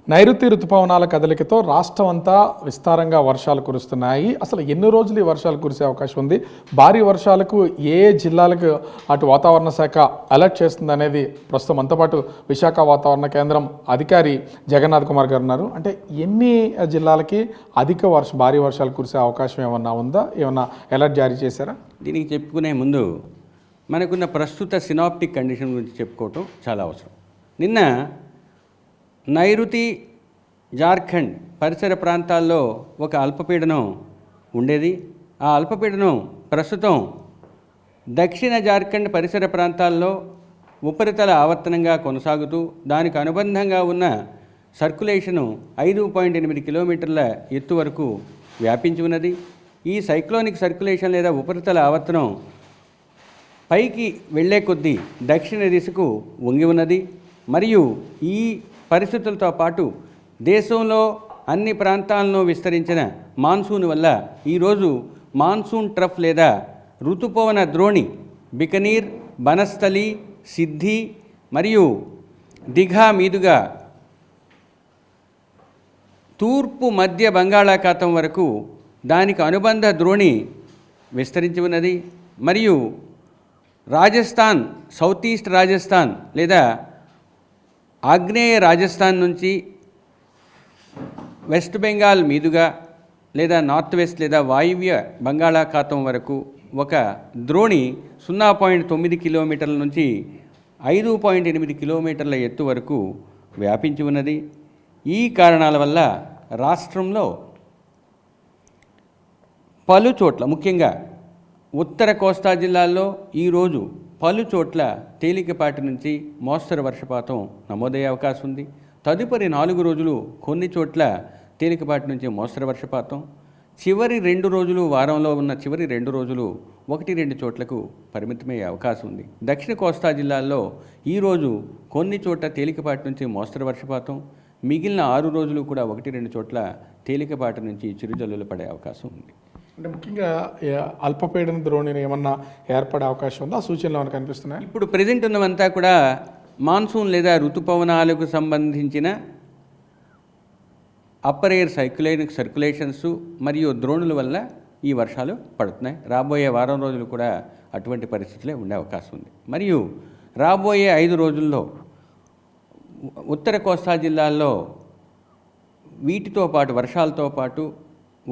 నైరుతి రుతుపవనాల కదలికతో రాష్ట్రం అంతా విస్తారంగా వర్షాలు కురుస్తున్నాయి. అసలు ఎన్ని రోజులు ఈ వర్షాలు కురిసే అవకాశం ఉంది? భారీ వర్షాలకు ఏ జిల్లాలకు అటు వాతావరణ శాఖ అలర్ట్ చేస్తుంది అనేది ప్రస్తుతం మనతో పాటు విశాఖ వాతావరణ కేంద్రం అధికారి జగన్నాథ్ కుమార్ గారు ఉన్నారు. అంటే ఎన్ని జిల్లాలకి భారీ వర్షాలు కురిసే అవకాశం ఏమన్నా ఉందా? ఏమన్నా అలర్ట్ జారీ చేశారా? దీనికి చెప్పుకునే ముందు మనకున్న ప్రస్తుత సినాప్టిక్ కండిషన్ గురించి చెప్పుకోవటం చాలా అవసరం. నిన్న నైరుతి జార్ఖండ్ పరిసర ప్రాంతాల్లో ఒక అల్పపీడనం ఉండేది. ఆ అల్పపీడనం ప్రస్తుతం దక్షిణ జార్ఖండ్ పరిసర ప్రాంతాల్లో ఉపరితల ఆవర్తనంగా కొనసాగుతూ దానికి అనుబంధంగా ఉన్న సర్క్యులేషను 5.8 కిలోమీటర్ల ఎత్తు వరకు వ్యాపించి ఉన్నది. ఈ సైక్లోనిక్ సర్క్యులేషన్ లేదా ఉపరితల ఆవర్తనం పైకి వెళ్లే కొద్దీ దక్షిణ దిశకు వంగి ఉన్నది. మరియు ఈ పరిస్థితులతో పాటు దేశంలో అన్ని ప్రాంతాలను విస్తరించిన మాన్సూన్ వల్ల ఈరోజు మాన్సూన్ ట్రఫ్ లేదా ఋతుపవన ద్రోణి బికనీర్, బనస్థలి, సిద్ధి మరియు దిఘా మీదుగా తూర్పు మధ్య బంగాళాఖాతం వరకు దానికి అనుబంధ ద్రోణి విస్తరించి ఉన్నది. మరియు రాజస్థాన్, సౌత్ ఈస్ట్ రాజస్థాన్ లేదా ఆగ్నేయ రాజస్థాన్ నుంచి వెస్ట్ బెంగాల్ మీదుగా లేదా నార్త్ వెస్ట్ లేదా వాయువ్య బంగాళాఖాతం వరకు ఒక ద్రోణి 0.9 కిలోమీటర్ల నుంచి 5.8 కిలోమీటర్ల ఎత్తు వరకు వ్యాపించి ఉన్నది. ఈ కారణాల వల్ల రాష్ట్రంలో పలు చోట్ల ముఖ్యంగా ఉత్తర కోస్తా జిల్లాల్లో ఈరోజు పలు చోట్ల తేలికపాటి నుంచి మోస్తరు వర్షపాతం నమోదయ్యే అవకాశం ఉంది. తదుపరి 4 రోజులు కొన్ని చోట్ల తేలికపాటి నుంచి మోస్తరు వర్షపాతం, చివరి 2 రోజులు వారంలో ఉన్న చివరి 2 రోజులు 1-2 చోట్లకు పరిమితమయ్యే అవకాశం ఉంది. దక్షిణ కోస్తా జిల్లాల్లో ఈరోజు కొన్ని చోట్ల తేలికపాటి నుంచి మోస్తరు వర్షపాతం, మిగిలిన 6 రోజులు కూడా 1-2 చోట్ల తేలికపాటి నుంచి చిరుజల్లులు పడే అవకాశం ఉంది. అంటే ముఖ్యంగా అల్పపీడన ద్రోణిని ఏమన్నా ఏర్పడే అవకాశం ఉందా? ఆ సూచనలు ఏమైనా కనిపిస్తున్నాయి? ఇప్పుడు ప్రెజెంట్ ఉన్నవంతా కూడా మాన్సూన్ లేదా ఋతుపవనాలకు సంబంధించిన అప్పర్ ఎయిర్ సర్క్యులేషన్స్ మరియు ద్రోణుల వల్ల ఈ వర్షాలు పడుతున్నాయి. రాబోయే వారం రోజులు కూడా అటువంటి పరిస్థితులే ఉండే అవకాశం ఉంది. మరియు రాబోయే 5 రోజుల్లో ఉత్తర కోస్తా జిల్లాల్లో వీటితో పాటు వర్షాలతో పాటు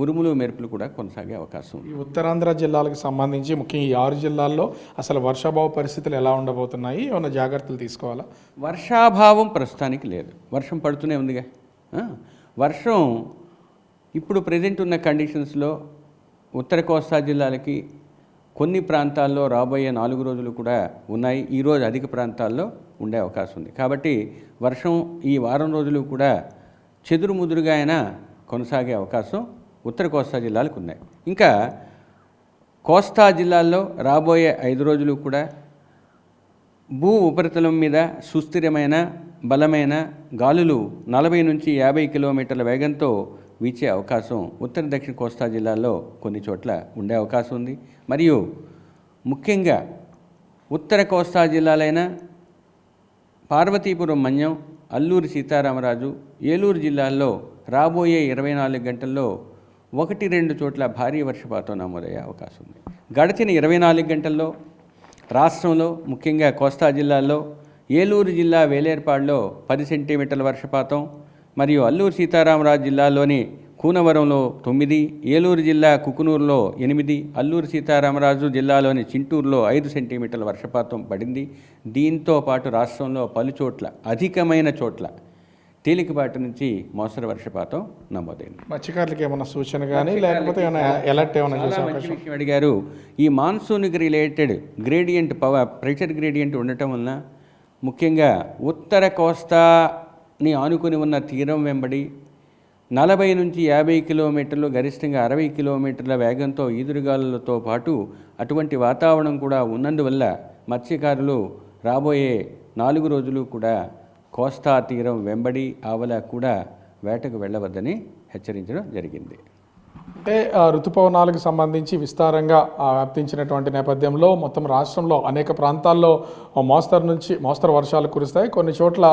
ఉరుములు మెరుపులు కూడా కొనసాగే అవకాశం ఉంది. ఈ ఉత్తరాంధ్ర జిల్లాలకు సంబంధించి ముఖ్యంగా ఈ 6 జిల్లాల్లో అసలు వర్షాభావ పరిస్థితులు ఎలా ఉండబోతున్నాయి? ఏమైనా జాగ్రత్తలు తీసుకోవాలా? వర్షాభావం ప్రస్తుతానికి లేదు. వర్షం పడుతూనే ఉందిగా. వర్షం ఇప్పుడు ప్రెజెంట్ ఉన్న కండిషన్స్లో ఉత్తర కోస్తా జిల్లాలకి కొన్ని ప్రాంతాల్లో రాబోయే 4 రోజులు కూడా ఉన్నాయి. ఈరోజు అధిక ప్రాంతాల్లో ఉండే అవకాశం ఉంది. కాబట్టి వర్షం ఈ వారం రోజులు కూడా చెదురుముదురుగా అయినా కొనసాగే అవకాశం ఉత్తర కోస్తా జిల్లాలకు ఉన్నాయి. ఇంకా కోస్తా జిల్లాల్లో రాబోయే 5 రోజులు కూడా భూ ఉపరితలం మీద సుస్థిరమైన బలమైన గాలులు 40 నుంచి 50 కిలోమీటర్ల వేగంతో వీచే అవకాశం ఉత్తర దక్షిణ కోస్తా జిల్లాల్లో కొన్ని చోట్ల ఉండే అవకాశం ఉంది. మరియు ముఖ్యంగా ఉత్తర కోస్తా జిల్లాలైన పార్వతీపురం మన్యం, అల్లూరి సీతారామరాజు, ఏలూరు జిల్లాల్లో రాబోయే 24 గంటల్లో 1-2 చోట్ల భారీ వర్షపాతం నమోదయ్యే అవకాశం ఉంది. గడిచిన 24 గంటల్లో రాష్ట్రంలో ముఖ్యంగా కోస్తా జిల్లాల్లో ఏలూరు జిల్లా వేలేర్పాడులో 10 సెంటీమీటర్ల వర్షపాతం మరియు అల్లూరు సీతారామరాజు జిల్లాలోని కూనవరంలో 9, ఏలూరు జిల్లా కుకునూరులో 8, అల్లూరు సీతారామరాజు జిల్లాలోని చింటూరులో 5 సెంటీమీటర్ల వర్షపాతం పడింది. దీంతో పాటు రాష్ట్రంలో పలు చోట్ల అధికమైన చోట్ల తేలికపాటి నుంచి మోస్తరు వర్షపాతం నమోదైంది. మత్స్యకారులకు ఏమైనా సూచన కానీ లేకపోతే ఏమైనా అలర్ట్ ఏమైనా చేసే అవకాశం? అడిగారు. ఈ మాన్సూన్కి రిలేటెడ్ గ్రేడియంట్ ప్రెషర్ గ్రేడియంట్ ఉండటం వలన ముఖ్యంగా ఉత్తర కోస్తాని ఆనుకుని ఉన్న తీరం వెంబడి 40 నుంచి 50 కిలోమీటర్లు గరిష్టంగా 60 కిలోమీటర్ల వేగంతో ఈదురుగాలులతో పాటు అటువంటి వాతావరణం కూడా ఉన్నందువల్ల మత్స్యకారులు రాబోయే 4 రోజులు కూడా కోస్తా తీరం వెంబడి ఆవల కూడా వేటకు వెళ్ళవద్దని హెచ్చరించడం జరిగింది. అంటే ఋతుపవనాలకు సంబంధించి విస్తారంగా వ్యాప్తించినటువంటి నేపథ్యంలో మొత్తం రాష్ట్రంలో అనేక ప్రాంతాల్లో మోస్తరు వర్షాలు కురుస్తాయి, కొన్ని చోట్ల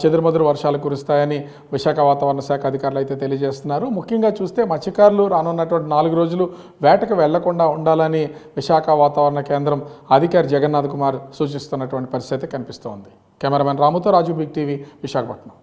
చెదురుమదురు వర్షాలు కురుస్తాయని విశాఖ వాతావరణ శాఖ అధికారులు అయితే తెలియజేస్తున్నారు. ముఖ్యంగా చూస్తే మత్స్యకారులు రానున్నటువంటి 4 రోజులు వేటకు వెళ్లకుండా ఉండాలని విశాఖ వాతావరణ కేంద్రం అధికారి జగన్నాథ్ కుమార్ సూచిస్తున్నటువంటి పరిస్థితి కనిపిస్తోంది. కెమెరామెన్ రాముతో రాజు, బిగ్ టీవీ, విశాఖపట్నం.